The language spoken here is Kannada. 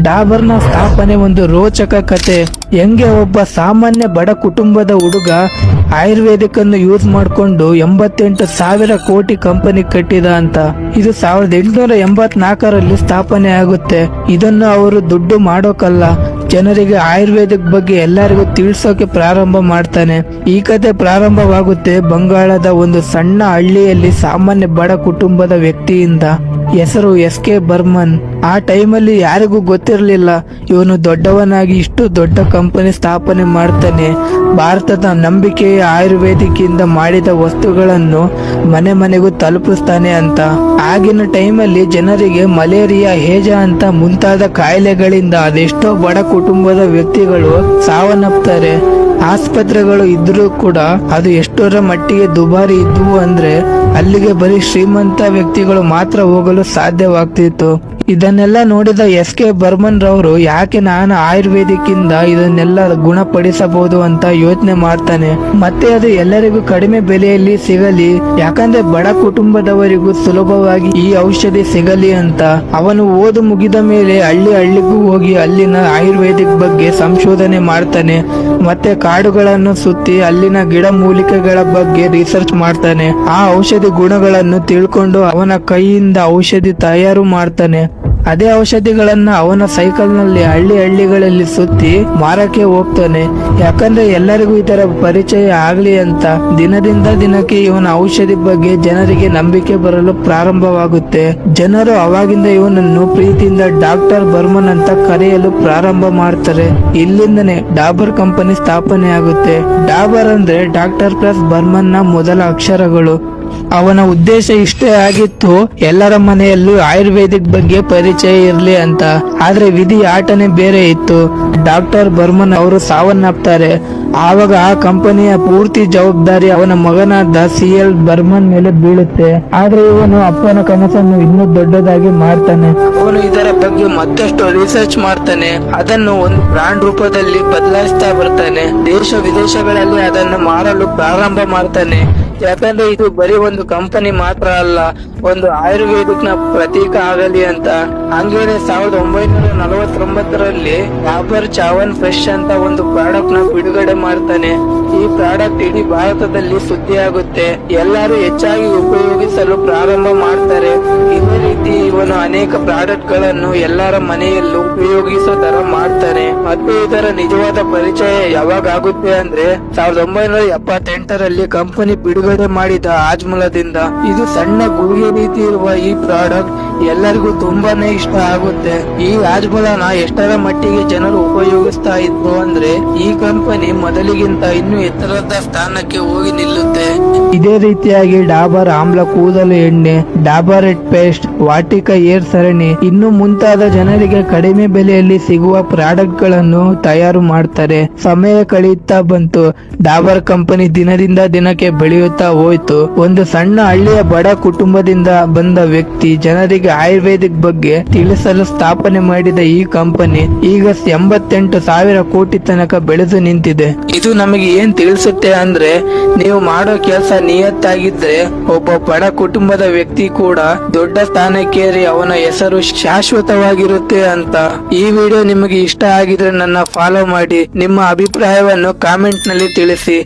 ಡಾಬರ್ನ ಸ್ಥಾಪನೆ ಒಂದು ರೋಚಕ ಕತೆ. ಹೆಂಗೆ ಒಬ್ಬ ಸಾಮಾನ್ಯ ಬಡ ಕುಟುಂಬದ ಹುಡುಗ ಆಯುರ್ವೇದಿಕ್ ಅನ್ನು ಯೂಸ್ ಮಾಡಿಕೊಂಡು 88,000 ಕೋಟಿ ಕಂಪನಿ ಕಟ್ಟಿದ ಅಂತ. ಇದು 1884ರಲ್ಲಿ ಸ್ಥಾಪನೆ ಆಗುತ್ತೆ. ಇದನ್ನು ಅವರು ದುಡ್ಡು ಮಾಡೋಕಲ್ಲ, ಜನರಿಗೆ ಆಯುರ್ವೇದಿಕ್ ಬಗ್ಗೆ ಎಲ್ಲರಿಗೂ ತಿಳಿಸೋಕೆ ಪ್ರಾರಂಭ ಮಾಡ್ತಾನೆ. ಈ ಕತೆ ಪ್ರಾರಂಭವಾಗುತ್ತೆ ಬಂಗಾಳದ ಒಂದು ಸಣ್ಣ ಹಳ್ಳಿಯಲ್ಲಿ ಸಾಮಾನ್ಯ ಬಡ ಕುಟುಂಬದ ವ್ಯಕ್ತಿಯಿಂದ. ಹೆಸರು SK ಬರ್ಮನ್. ಆ ಟೈಮಲ್ಲಿ ಯಾರಿಗೂ ಗೊತ್ತಿರಲಿಲ್ಲ ಇವನು ದೊಡ್ಡವನಾಗಿ ಇಷ್ಟು ದೊಡ್ಡ ಕಂಪನಿ ಸ್ಥಾಪನೆ ಮಾಡ್ತಾನೆ. ಭಾರತದ ನಂಬಿಕೆಯ ಆಯುರ್ವೇದಿಕ್ ಇಂದ ಮಾಡಿದ ವಸ್ತುಗಳನ್ನು ಮನೆ ಮನೆಗೂ ತಲುಪಿಸ್ತಾನೆ ಅಂತ. ಆಗಿನ ಟೈಮಲ್ಲಿ ಜನರಿಗೆ ಮಲೇರಿಯಾ, ಹೇಜ ಅಂತ ಮುಂತಾದ ಕಾಯಿಲೆಗಳಿಂದ ಅದೆಷ್ಟೋ ಬಡ ಕುಟುಂಬದ ವ್ಯಕ್ತಿಗಳು ಸಾವನ್ನಪ್ತಾರೆ. ಆಸ್ಪತ್ರೆಗಳು ಇದ್ರೂ ಕೂಡ ಅದು ಎಷ್ಟರ ಮಟ್ಟಿಗೆ ದುಬಾರಿ ಇದ್ವು ಅಂದ್ರೆ ಅಲ್ಲಿಗೆ ಬರೀ ಶ್ರೀಮಂತ ವ್ಯಕ್ತಿಗಳು ಮಾತ್ರ ಹೋಗಲು ಸಾಧ್ಯವಾಗ್ತಿತ್ತು. ಇದನ್ನೆಲ್ಲ ನೋಡಿದ SK ಬರ್ಮನ್ ರವರು ಯಾಕೆ ನಾನು ಆಯುರ್ವೇದಿಕ್ ಇಂದ ಇದನ್ನೆಲ್ಲ ಗುಣಪಡಿಸಬಹುದು ಅಂತ ಯೋಚನೆ ಮಾಡ್ತಾನೆ. ಮತ್ತೆ ಅದು ಎಲ್ಲರಿಗೂ ಕಡಿಮೆ ಬೆಲೆಯಲ್ಲಿ ಸಿಗಲಿ, ಯಾಕಂದ್ರೆ ಬಡ ಕುಟುಂಬದವರಿಗೂ ಸುಲಭವಾಗಿ ಈ ಔಷಧಿ ಸಿಗಲಿ ಅಂತ. ಅವನು ಓದು ಮುಗಿದ ಮೇಲೆ ಹಳ್ಳಿಗೂ ಹೋಗಿ ಅಲ್ಲಿನ ಆಯುರ್ವೇದಿಕ್ ಬಗ್ಗೆ ಸಂಶೋಧನೆ ಮಾಡ್ತಾನೆ. ಮತ್ತೆ ಕಾಡುಗಳನ್ನು ಸುತ್ತಿ ಅಲ್ಲಿನ ಗಿಡ ಮೂಲಿಕೆಗಳ ಬಗ್ಗೆ ರಿಸರ್ಚ್ ಮಾಡ್ತಾನೆ. ಆ ಔಷಧಿ ಗುಣಗಳನ್ನು ತಿಳ್ಕೊಂಡು ಅವನ ಕೈಯಿಂದ ಔಷಧಿ ತಯಾರು ಮಾಡ್ತಾನೆ. ಅದೇ ಔಷಧಿಗಳನ್ನ ಅವನ ಸೈಕಲ್ ನಲ್ಲಿ ಹಳ್ಳಿಗಳಲ್ಲಿ ಸುತ್ತಿ ಮಾರಕ್ಕೆ ಹೋಗ್ತಾನೆ. ಯಾಕಂದ್ರೆ ಎಲ್ಲರಿಗೂ ಇದರ ಪರಿಚಯ ಆಗ್ಲಿ ಅಂತ. ದಿನದಿಂದ ದಿನಕ್ಕೆ ಇವನ ಔಷಧಿ ಬಗ್ಗೆ ಜನರಿಗೆ ನಂಬಿಕೆ ಬರಲು ಪ್ರಾರಂಭವಾಗುತ್ತೆ. ಜನರು ಅವಾಗಿಂದ ಇವನನ್ನು ಪ್ರೀತಿಯಿಂದ ಡಾಕ್ಟರ್ ಬರ್ಮನ್ ಅಂತ ಕರೆಯಲು ಪ್ರಾರಂಭ ಮಾಡ್ತಾರೆ. ಇಲ್ಲಿಂದನೇ ಡಾಬರ್ ಕಂಪನಿ ಸ್ಥಾಪನೆ ಆಗುತ್ತೆ. ಡಾಬರ್ ಅಂದ್ರೆ ಡಾಕ್ಟರ್ ಪ್ಲಸ್ ಬರ್ಮನ್ ನ ಮೊದಲ ಅಕ್ಷರಗಳು. ಅವನ ಉದ್ದೇಶ ಇಷ್ಟೇ ಆಗಿತ್ತು, ಎಲ್ಲರ ಮನೆಯಲ್ಲೂ ಆಯುರ್ವೇದಿಕ್ ಬಗ್ಗೆ ಪರಿಚಯ ಇರ್ಲಿ ಅಂತ. ಆದ್ರೆ ವಿಧಿ ಆಟನೇ ಬೇರೆ ಇತ್ತು. ಡಾಕ್ಟರ್ ಬರ್ಮನ್ ಅವರು ಸಾವನ್ನಪ್ತಾರೆ. ಆವಾಗ ಆ ಕಂಪನಿಯ ಪೂರ್ತಿ ಜವಾಬ್ದಾರಿ ಅವನ ಮಗನಾದ CL ಬರ್ಮನ್ ಮೇಲೆ ಬೀಳುತ್ತೆ. ಆದ್ರೆ ಇವನು ಅಪ್ಪನ ಕನಸನ್ನು ಇನ್ನೂ ದೊಡ್ಡದಾಗಿ ಮಾಡ್ತಾನೆ. ಅವನು ಇದರ ಬಗ್ಗೆ ಮತ್ತಷ್ಟು ರಿಸರ್ಚ್ ಮಾಡ್ತಾನೆ. ಅದನ್ನು ಒಂದು ಬ್ರಾಂಡ್ ರೂಪದಲ್ಲಿ ಬದಲಾಯಿಸ್ತಾ ಬರ್ತಾನೆ. ದೇಶ ವಿದೇಶಗಳಲ್ಲಿ ಅದನ್ನು ಮಾರಲು ಪ್ರಾರಂಭ ಮಾಡ್ತಾನೆ. ಯಾಕಂದ್ರೆ ಇದು ಬರೀ ಒಂದು ಕಂಪನಿ ಮಾತ್ರ ಅಲ್ಲ, ಒಂದು ಆಯುರ್ವೇದಿಕ್ ನ ಪ್ರತೀಕ ಆಗಲಿ ಅಂತ. ಹಂಗೇನೆ 1949ರಲ್ಲಿ ಡಾಬರ್ ಚಾವನ್ ಫ್ರೆಶ್ ಅಂತ ಒಂದು ಪ್ರಾಡಕ್ಟ್ ನ ಬಿಡುಗಡೆ ಮಾಡ್ತಾನೆ. ಈ ಪ್ರಾಡಕ್ಟ್ ಇಡೀ ಭಾರತದಲ್ಲಿ ಸುದ್ದಿ ಆಗುತ್ತೆ. ಎಲ್ಲರೂ ಹೆಚ್ಚಾಗಿ ಉಪಯೋಗಿಸಲು ಪ್ರಾರಂಭ ಮಾಡ್ತಾರೆ. ಇದೇ ರೀತಿ ಇವನು ಅನೇಕ ಪ್ರಾಡಕ್ಟ್ ಗಳನ್ನು ಎಲ್ಲರ ಮನೆಯಲ್ಲೂ ಉಪಯೋಗಿಸೋ ತರ ಮಾಡ್ತಾನೆ. ಮತ್ತು ಇದರ ನಿಜವಾದ ಪರಿಚಯ ಯಾವಾಗ ಆಗುತ್ತೆ ಅಂದ್ರೆ 1978ರಲ್ಲಿ ಕಂಪನಿ ಬಿಡುಗಡೆ ಮಾಡಿದ ಆಜ್ಮಲದಿಂದ. ಇದು ಸಣ್ಣ ಗುಳಿಗೆ ರೀತಿ ಇರುವ ಈ ಪ್ರಾಡಕ್ಟ್ ಎಲ್ಲರಿಗೂ ತುಂಬಾನೇ ಇಷ್ಟ ಆಗುತ್ತೆ. ಈ ಆಜ್ಮಲನ ಎಷ್ಟರ ಮಟ್ಟಿಗೆ ಜನರು ಉಪಯೋಗಿಸ್ತಾ ಇದ್ರು ಅಂದ್ರೆ ಈ ಕಂಪನಿ ಮೊದಲಿಗಿಂತ ಇನ್ನೂ ಎತ್ತರದ ಸ್ಥಾನಕ್ಕೆ ಹೋಗಿ ನಿಲ್ಲುತ್ತೆ. ಇದೇ ರೀತಿಯಾಗಿ ಡಾಬರ್ ಆಮ್ಲ ಕೂದಲು ಎಣ್ಣೆ, Dabur red paste, Vatika air ಸರಣಿ ಇನ್ನು ಮುಂತಾದ ಜನರಿಗೆ ಕಡಿಮೆ ಬೆಲೆಯಲ್ಲಿ ಸಿಗುವ ಪ್ರಾಡಕ್ಟ್ ಗಳನ್ನು ತಯಾರು ಮಾಡ್ತಾರೆ. ಸಮಯ ಕಳೆಯುತ್ತಾ ಬಂತು. ಡಾಬರ್ ಕಂಪನಿ ದಿನದಿಂದ ದಿನಕ್ಕೆ ಬೆಳೆಯುತ್ತಾ ಹೋಯ್ತು. ಒಂದು ಸಣ್ಣ ಹಳ್ಳಿಯ ಬಡ ಕುಟುಂಬದಿಂದ ಬಂದ ವ್ಯಕ್ತಿ ಜನರಿಗೆ ಆಯುರ್ವೇದಿಕ್ ಬಗ್ಗೆ ತಿಳಿಸಲು ಸ್ಥಾಪನೆ ಮಾಡಿದ ಈ ಕಂಪನಿ ಈಗ 88,000 ಕೋಟಿ ತನಕ ಬೆಳೆದು ನಿಂತಿದೆ. ಇದು ನಮಗೆ ಏನ್ ತಿಳಿಸುತ್ತೆ ಅಂದ್ರೆ, ನೀವು ಮಾಡೋ ಕೆಲಸ ನಿಯತ್ತಾಗಿದ್ರೆ ಒಬ್ಬ ಬಡ ಕುಟುಂಬದ ವ್ಯಕ್ತಿ ಕೂಡ ದೊಡ್ಡ ಸ್ಥಾನಕ್ಕೇರಿ ಅವನ ಹೆಸರು ಶಾಶ್ವತವಾಗಿರುತ್ತೆ ಅಂತ. ಈ ವಿಡಿಯೋ ನಿಮಗೆ ಇಷ್ಟ ಆಗಿದ್ರೆ ನನ್ನ ಫಾಲೋ ಮಾಡಿ. ನಿಮ್ಮ ಅಭಿಪ್ರಾಯವನ್ನು ಕಾಮೆಂಟ್ ನಲ್ಲಿ ತಿಳಿಸಿ.